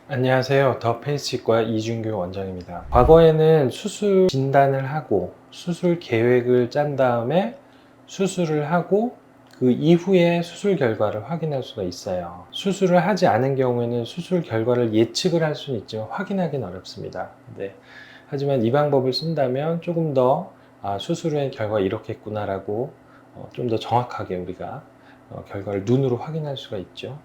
안녕하세요. 더 페이스치과 이준규 원장입니다. 과거에는 수술 진단을 하고 수술 계획을 짠 다음에 수술을 하고 그 이후에 수술 결과를 확인할 수가 있어요. 수술을 하지 않은 경우에는 수술 결과를 예측을 할 수는 있지만 확인하기는 어렵습니다. 네. 하지만 이 방법을 쓴다면 조금 더 수술 후의 결과가 이렇겠구나라고 좀 더 정확하게 우리가 결과를 눈으로 확인할 수가 있죠.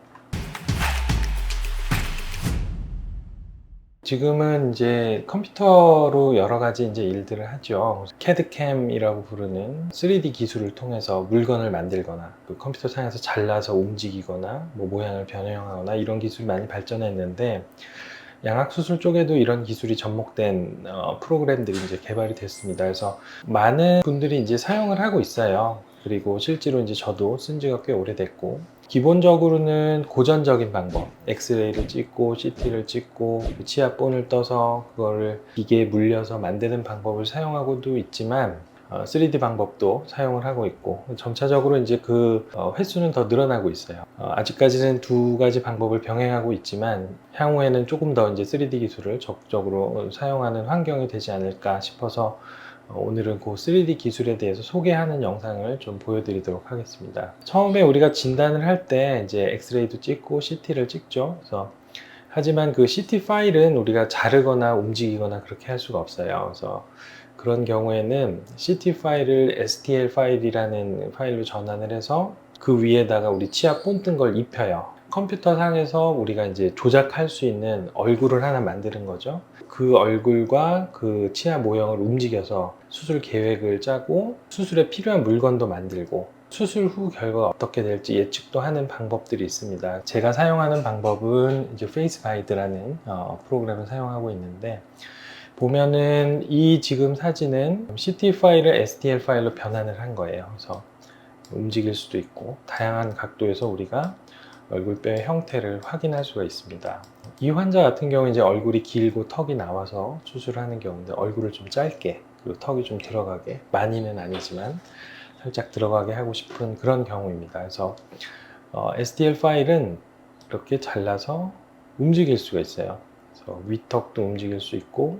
지금은 이제 컴퓨터로 여러 가지 이제 일들을 하죠. CAD-CAM이라고 부르는 3D 기술을 통해서 물건을 만들거나 그 컴퓨터 상에서 잘라서 움직이거나 뭐 모양을 변형하거나 이런 기술이 많이 발전했는데 양악수술 쪽에도 이런 기술이 접목된 프로그램들이 이제 개발이 됐습니다. 그래서 많은 분들이 이제 사용을 하고 있어요. 그리고 실제로 이제 저도 쓴 지가 꽤 오래됐고, 기본적으로는 고전적인 방법, 엑스레이를 찍고 CT를 찍고 치아 본을 떠서 그거를 기계에 물려서 만드는 방법을 사용하고도 있지만 3D 방법도 사용을 하고 있고, 점차적으로 이제 그 횟수는 더 늘어나고 있어요. 아직까지는 두 가지 방법을 병행하고 있지만 향후에는 조금 더 이제 3D 기술을 적극적으로 사용하는 환경이 되지 않을까 싶어서 오늘은 그 3D 기술에 대해서 소개하는 영상을 좀 보여드리도록 하겠습니다. 처음에 우리가 진단을 할 때 이제 엑스레이도 찍고 CT를 찍죠. 그래서 하지만 그 CT 파일은 우리가 자르거나 움직이거나 그렇게 할 수가 없어요. 그래서 그런 경우에는 CT 파일을 STL 파일이라는 파일로 전환을 해서 그 위에다가 우리 치아 본뜬 걸 입혀요. 컴퓨터 상에서 우리가 이제 조작할 수 있는 얼굴을 하나 만드는 거죠. 그 얼굴과 그 치아 모형을 움직여서 수술 계획을 짜고 수술에 필요한 물건도 만들고 수술 후 결과가 어떻게 될지 예측도 하는 방법들이 있습니다. 제가 사용하는 방법은 이제 페이스가이드라는 프로그램을 사용하고 있는데, 보면은 이 지금 사진은 CT 파일을 STL 파일로 변환을 한 거예요. 그래서 움직일 수도 있고 다양한 각도에서 우리가 얼굴뼈의 형태를 확인할 수가 있습니다. 이 환자 같은 경우는 이제 얼굴이 길고 턱이 나와서 수술하는 경우인데, 얼굴을 좀 짧게 그리고 턱이 좀 들어가게, 많이는 아니지만 살짝 들어가게 하고 싶은 그런 경우입니다. 그래서 STL 파일은 이렇게 잘라서 움직일 수가 있어요. 그래서 위턱도 움직일 수 있고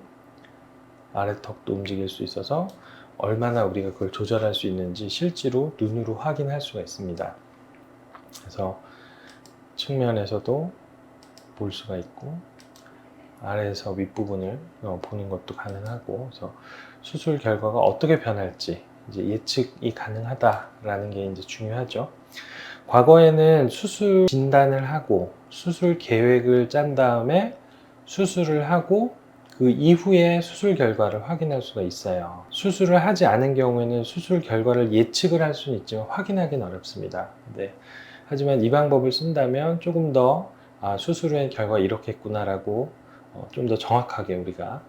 아래턱도 움직일 수 있어서 얼마나 우리가 그걸 조절할 수 있는지 실제로 눈으로 확인할 수가 있습니다. 그래서 측면에서도 볼 수가 있고 아래에서 윗부분을 보는 것도 가능하고, 그래서 수술 결과가 어떻게 변할지 이제 예측이 가능하다라는 게 이제 중요하죠. 과거에는 수술 진단을 하고 수술 계획을 짠 다음에 수술을 하고 그 이후에 수술 결과를 확인할 수가 있어요. 수술을 하지 않은 경우에는 수술 결과를 예측을 할 수는 있지만 확인하기는 어렵습니다. 네. 하지만 이 방법을 쓴다면 조금 더 수술 후의 결과가 이렇겠구나라고 좀 더 정확하게 우리가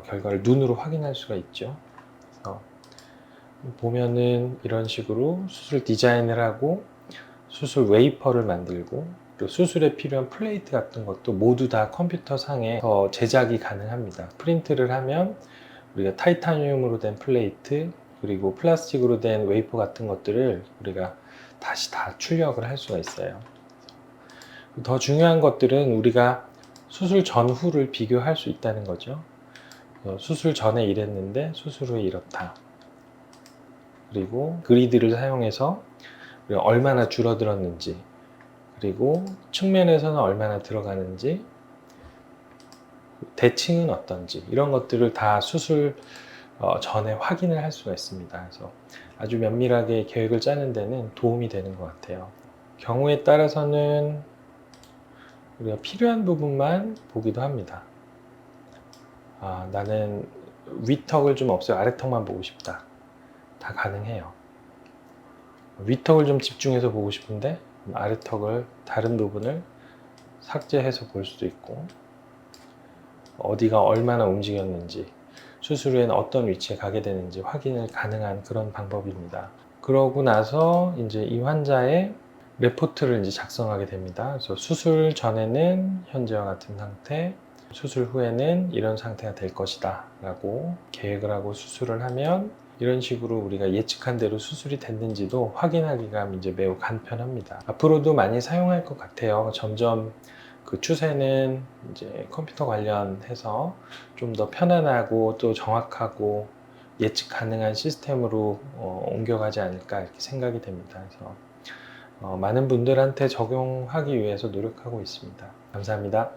결과를 눈으로 확인할 수가 있죠. 그래서 보면은 이런 식으로 수술 디자인을 하고 수술 웨이퍼를 만들고 또 수술에 필요한 플레이트 같은 것도 모두 다 컴퓨터 상에서 제작이 가능합니다. 프린트를 하면 우리가 타이타늄으로 된 플레이트 그리고 플라스틱으로 된 웨이퍼 같은 것들을 우리가 다시 다 출력을 할 수가 있어요. 더 중요한 것들은 우리가 수술 전후를 비교할 수 있다는 거죠. 수술 전에 이랬는데 수술 후에 이렇다. 그리고 그리드를 사용해서 얼마나 줄어들었는지, 그리고 측면에서는 얼마나 들어가는지, 대칭은 어떤지, 이런 것들을 다 수술 전에 확인을 할 수가 있습니다. 그래서 아주 면밀하게 계획을 짜는 데는 도움이 되는 것 같아요. 경우에 따라서는 우리가 필요한 부분만 보기도 합니다. 나는 위턱을 좀 없애고 아래턱만 보고 싶다. 다 가능해요. 위턱을 좀 집중해서 보고 싶은데 아래턱을 다른 부분을 삭제해서 볼 수도 있고, 어디가 얼마나 움직였는지 수술 후에는 어떤 위치에 가게 되는지 확인을 가능한 그런 방법입니다. 그러고 나서 이제 이 환자의 레포트를 이제 작성하게 됩니다. 그래서 수술 전에는 현재와 같은 상태, 수술 후에는 이런 상태가 될 것이다 라고 계획을 하고 수술을 하면 이런 식으로 우리가 예측한 대로 수술이 됐는지도 확인하기가 이제 매우 간편합니다. 앞으로도 많이 사용할 것 같아요. 점점 그 추세는 이제 컴퓨터 관련해서 좀 더 편안하고 또 정확하고 예측 가능한 시스템으로 옮겨가지 않을까 이렇게 생각이 됩니다. 그래서 많은 분들한테 적용하기 위해서 노력하고 있습니다. 감사합니다.